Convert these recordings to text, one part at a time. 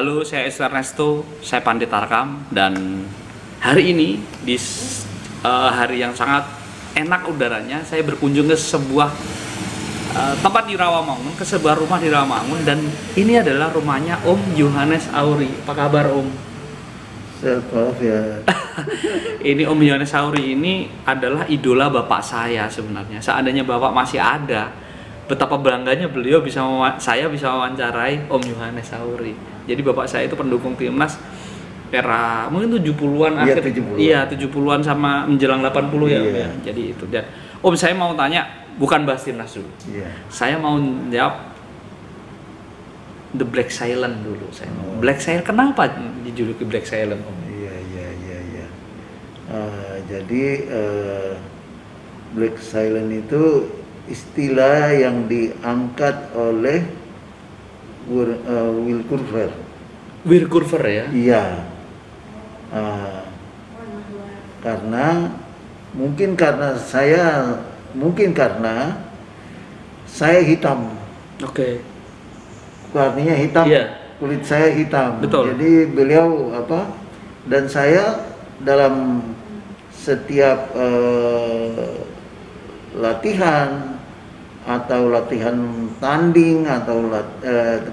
Halo, saya Ernesto, saya Pandit Tarkam, dan hari ini di hari yang sangat enak udaranya, saya berkunjung ke sebuah tempat di Rawamangun, ke sebuah rumah di Rawamangun, dan ini adalah rumahnya Om Yohanes Auri. Apa kabar Om? Sehat ya. Ini Om Yohanes Auri ini adalah idola bapak saya sebenarnya. Seandainya bapak masih ada, betapa bangganya beliau saya bisa mewawancarai Om Yohanes Auri. Jadi bapak saya itu pendukung timnas era mungkin 70-an Iya, akhir. 70-an. Iya, 70-an sama menjelang 80 ya, Om Iya. ya. Jadi itu. Dan Om, saya mau tanya, bukan bahas timnas dulu. Iya. Saya mau jawab The Black Silent dulu saya. Black Silent, kenapa dijuluki Black Silent, Om? Iya. Jadi Black Silent itu istilah yang diangkat oleh Will Curver. Will Curver ya? Iya. Karena saya hitam. Oke. Artinya hitam. Iya. Kulit saya hitam. Betul. Jadi beliau dan saya dalam setiap latihan atau latihan tanding atau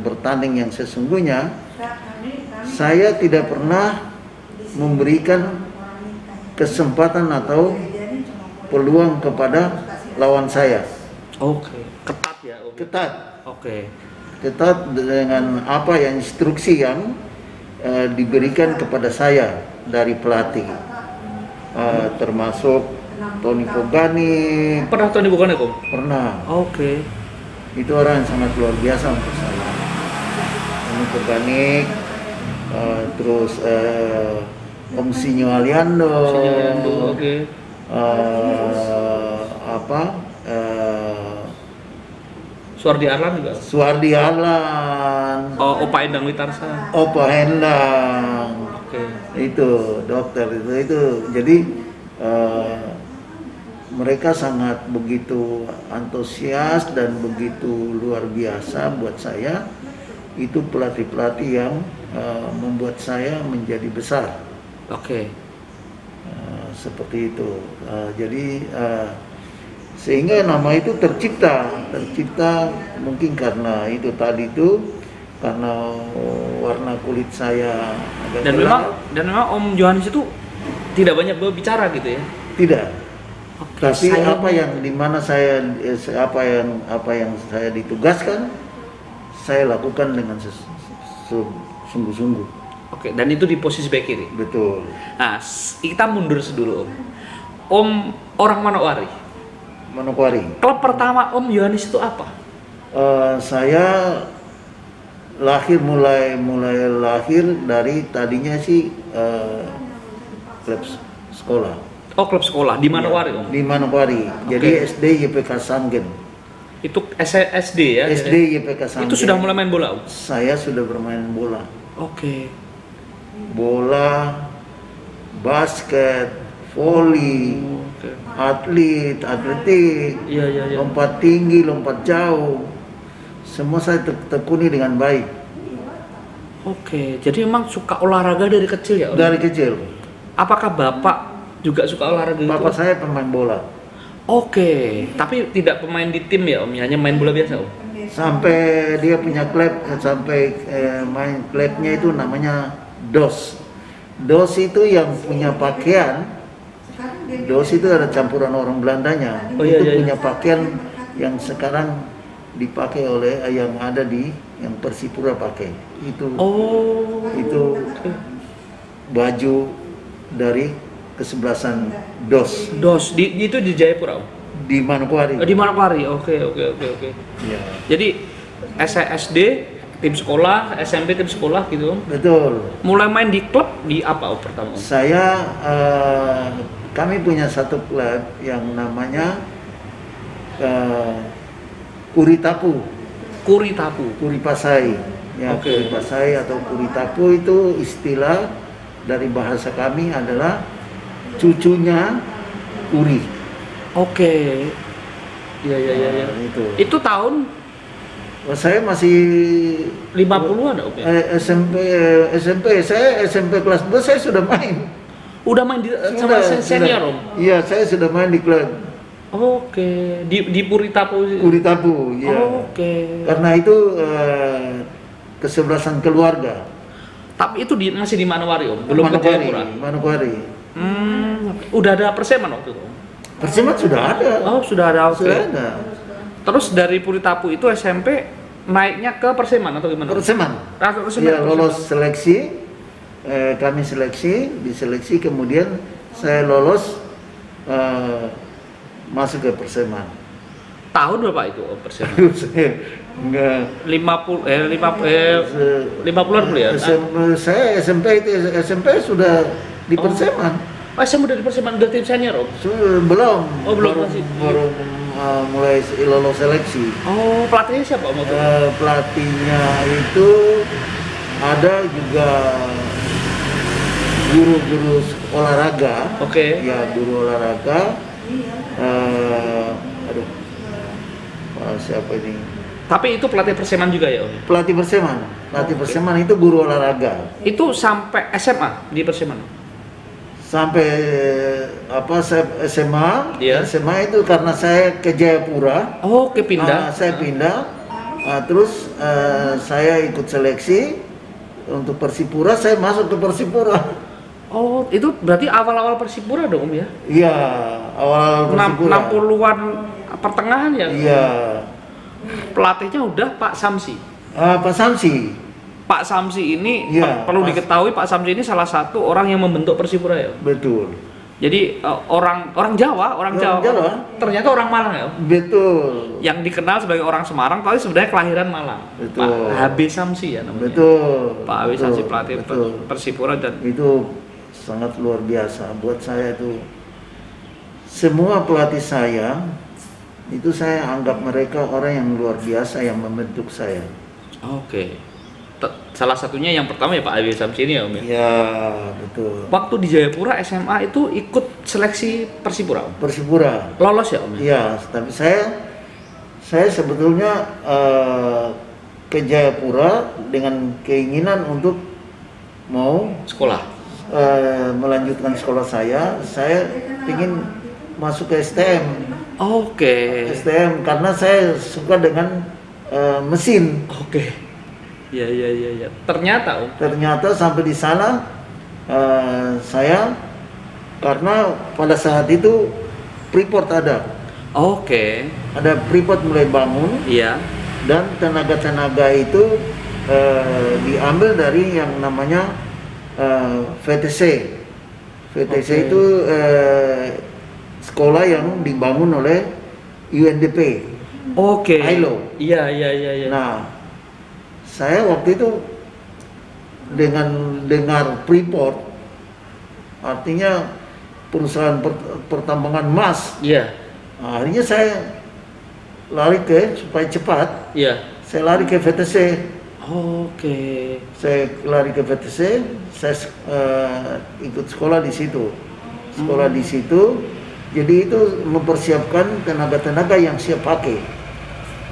bertanding yang sesungguhnya, saya tidak pernah memberikan kesempatan atau peluang kepada lawan saya. Oke. Ketat ya, Om? Ketat. Oke. Ketat dengan apa yang instruksi yang diberikan kepada saya dari pelatih, termasuk Tony Pogani. Pernah Tony Pogani, Om? Pernah. Oke. Itu orang yang sangat luar biasa untuk saya. Tony Pogani, terus Om Sinyo Aliando. Oke. Suardi Arlan juga? Suardi Alan. Oh, Opa Endang Witarsa. Opa Hendang. Oke. Itu dokter itu. Jadi mereka sangat begitu antusias dan begitu luar biasa buat saya. Itu pelatih-pelatih yang membuat saya menjadi besar. Oke. Seperti itu. Jadi sehingga nama itu tercipta mungkin karena itu tadi itu, karena warna kulit saya agak gelap. Dan memang Om Yohanes itu tidak banyak berbicara gitu ya? Tidak. Oke, Tapi saya apa yang saya ditugaskan, saya lakukan dengan sungguh-sungguh. Oke, dan itu di posisi bek kiri. Betul. Nah, kita mundur sedulu, Om. Om orang Manokwari. Manokwari. Klub pertama Om Yohanes itu apa? Saya mulai lahir dari tadinya sih klub sekolah. Oh, klub sekolah di Manokwari, Om. Di Manokwari. Jadi Oke. SD YPK Sanggen. Itu SD ya? SD YPK Sanggen. Itu sudah mulai main bola, Om? Saya sudah bermain bola. Oke. Bola, basket, voli, Oke. atletik, Iya. lompat tinggi, lompat jauh. Semua saya tekuni dengan baik. Oke, jadi memang suka olahraga dari kecil ya, Om? Dari kecil. Apakah Bapak juga suka olahraga itu? Bapak saya pemain bola. Oke, tapi tidak pemain di tim ya, Om? Hanya main bola biasa, Om? Sampai dia punya klub, main klubnya itu namanya DOS. DOS itu yang punya pakaian. DOS itu ada campuran orang Belandanya. Oh, iya, Itu iya. punya pakaian yang sekarang dipakai oleh yang ada yang Persipura pakai. Itu Oke. baju dari kesebelasan DOS DOS itu di Jayapura, Om? di Manokwari. Di Manokwari. Oke. Ya. Jadi SD tim sekolah, SMP tim sekolah gitu, Om? Betul. Mulai main di klub di apa, Om, pertama, Om? Kami punya satu klub yang namanya Kuritapu. Kuripasai. Ya, Oke. Kuripasai atau Kuritapu itu istilah dari bahasa kami adalah cucunya Kuri. Oke. Iya. Itu. Itu tahun Saya masih 50-an Om ya? SMP saya SMP kelas 2 saya sudah main. Udah main sama senior Om? Iya, saya sudah main di klub. Oke, di Puritapu. Puritapu, iya. Oke. Karena itu kesebelasan keluarga. Tapi itu masih di Manokwari Om, belum ke Jayapura. Manokwari. Udah ada Perseman waktu itu Om? Perseman sudah ada. Oh, sudah ada. Oke. Sudah ada. Terus dari Puritapu itu SMP naiknya ke Perseman atau gimana? Perseman. Iya, lolos seleksi. Kami diseleksi, kemudian saya lolos masuk ke Perseman. Tahun berapa itu Perseman? Enggak. 50-an dulu ya? Saya SMP sudah di Perseman. Oh, saya udah di Perseman, udah tim senior Om? Belum. Oh, belum masih. Baru mulai lolos seleksi. Oh, pelatihnya siapa Om? Pelatihnya itu ada juga guru-guru olahraga. Oke. Ya, guru olahraga. Siapa ini? Tapi itu pelatih Perseman juga ya Om? Pelatih Perseman. Perseman itu guru olahraga. Itu sampai SMA di Perseman? Sampai saya SMA. Iya. SMA itu karena saya ke Jayapura. Oh, pindah. Saya pindah. Terus saya ikut seleksi untuk Persipura. Saya masuk ke Persipura. Oh, itu berarti awal-awal Persipura dong Om ya? Iya, awal Persipura. 60-an pertengahan ya? Iya. Pelatihnya udah Pak Samsi. Pak Samsi. Pak Samsi ini ya, perlu diketahui Pak Samsi ini salah satu orang yang membentuk Persipura ya. Betul. Jadi orang Jawa. Ternyata orang Malang ya. Betul. Yang dikenal sebagai orang Semarang, tapi sebenarnya kelahiran Malang. Betul. Pak HB Samsi ya namanya. Betul. Pak HB Samsi pelatih Persipura dan itu sangat luar biasa buat saya itu. Semua pelatih saya itu saya anggap mereka orang yang luar biasa yang membentuk saya. Oke. Salah satunya yang pertama ya Pak HB Samsi ini ya Om ya? Ya, betul. Waktu di Jayapura SMA itu ikut seleksi Persipura Om? Persipura. Lolos ya Om? Iya, tapi saya sebetulnya ke Jayapura dengan keinginan untuk mau sekolah. Melanjutkan sekolah saya ingin masuk ke STM. Oke. STM karena saya suka dengan mesin. Oke. Iya. Ternyata sampai di sana saya karena pada saat itu Freeport ada. Oke. Ada Freeport mulai bangun. Iya. Dan tenaga-tenaga itu diambil dari yang namanya VTC. VTC itu sekolah yang dibangun oleh UNDP. Oke. ILO. Iya. Nah, saya waktu itu dengan dengar Freeport, artinya perusahaan pertambangan emas. Iya. Nah, akhirnya saya lari supaya cepat. Iya. Saya lari ke VTC. Oke. Saya lari ke VTC, saya ikut sekolah di situ. Di situ, jadi itu mempersiapkan tenaga-tenaga yang siap pakai.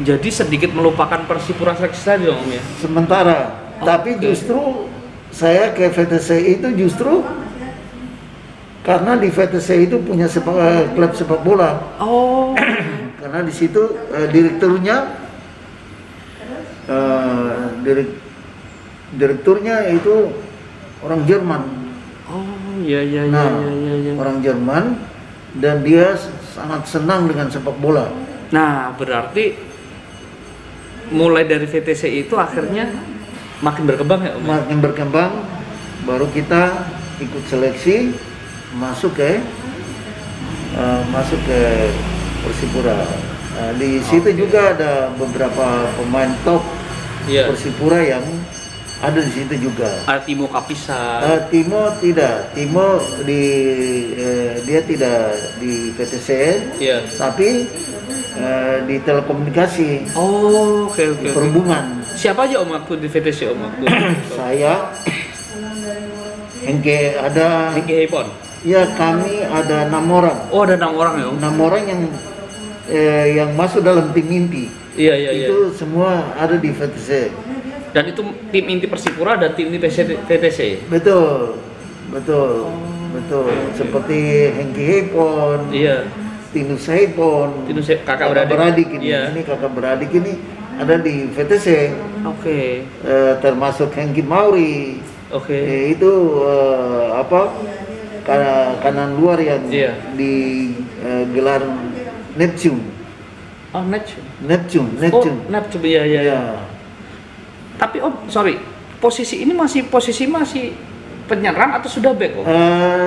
Jadi sedikit melupakan Persipura seleksi tadi dong ya? Sementara, tapi justru saya ke VTC itu justru karena di VTC itu punya klub sepak bola. Oh. Karena di situ direkturnya itu orang Jerman. Oh iya. Orang Jerman dan dia sangat senang dengan sepak bola. Nah berarti mulai dari VTC itu akhirnya makin berkembang ya Om? Makin berkembang, baru kita ikut seleksi masuk ke Persipura. Di situ juga ada beberapa pemain top Persipura yang ada di situ juga. Timo Kapisa. Timo tidak. Timo dia tidak di VTC, tapi di telekomunikasi. Oh, oke. Perhubungan. Siapa aja Om waktu di VTC Om waktu? Saya, Hengke ada. Hengke Hepon. Ya, kami ada 6 orang. Oh, ada 6 orang ya Om? 6 orang yang yang masuk dalam tim inti. Iya, iya, iya. Itu semua ada di VTC. Dan itu tim inti Persipura dan tim inti VTC. Betul, betul, betul. Seperti Hengki Hepon, Iya. Tinus Hepon, kakak beradik. ini. Iya. Ini kakak beradik ini ada di VTC. Oke. Termasuk Hengki Mauri. Oke. Itu kanan luar yang Iya. di gelar Neptune. Oh, Neptune. Neptune. Oh, Neptune. Iya, iya, iya. Ya. Tapi Om, sorry. Posisi ini masih penyerang atau sudah back, Om?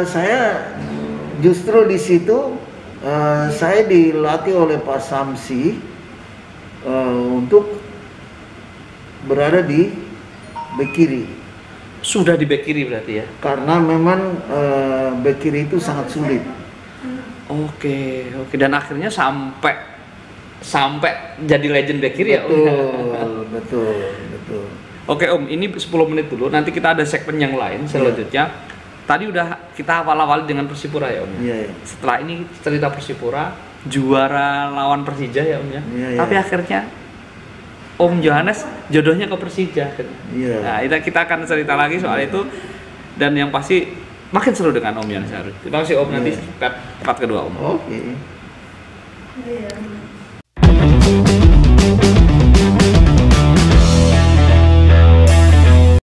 Saya justru di situ saya dilatih oleh Pak Samsi untuk berada di bek kiri. Sudah di back kiri berarti ya? Karena memang bek kiri itu sangat sulit. Oke. Dan akhirnya sampai jadi legend back kiri ya, Om? Betul. Oke, Om, ini 10 menit dulu. Nanti kita ada segmen yang lain selanjutnya. Tadi udah kita awal-awal dengan Persipura ya, Om. Iya. Setelah ini cerita Persipura, juara lawan Persija ya, Om ya. Iya. Tapi akhirnya Om Johannes jodohnya ke Persija. Iya. Nah, kita akan cerita lagi soal itu, dan yang pasti makin seru dengan Om Johannes. Terima kasih Om, nanti part kedua Om. Oke.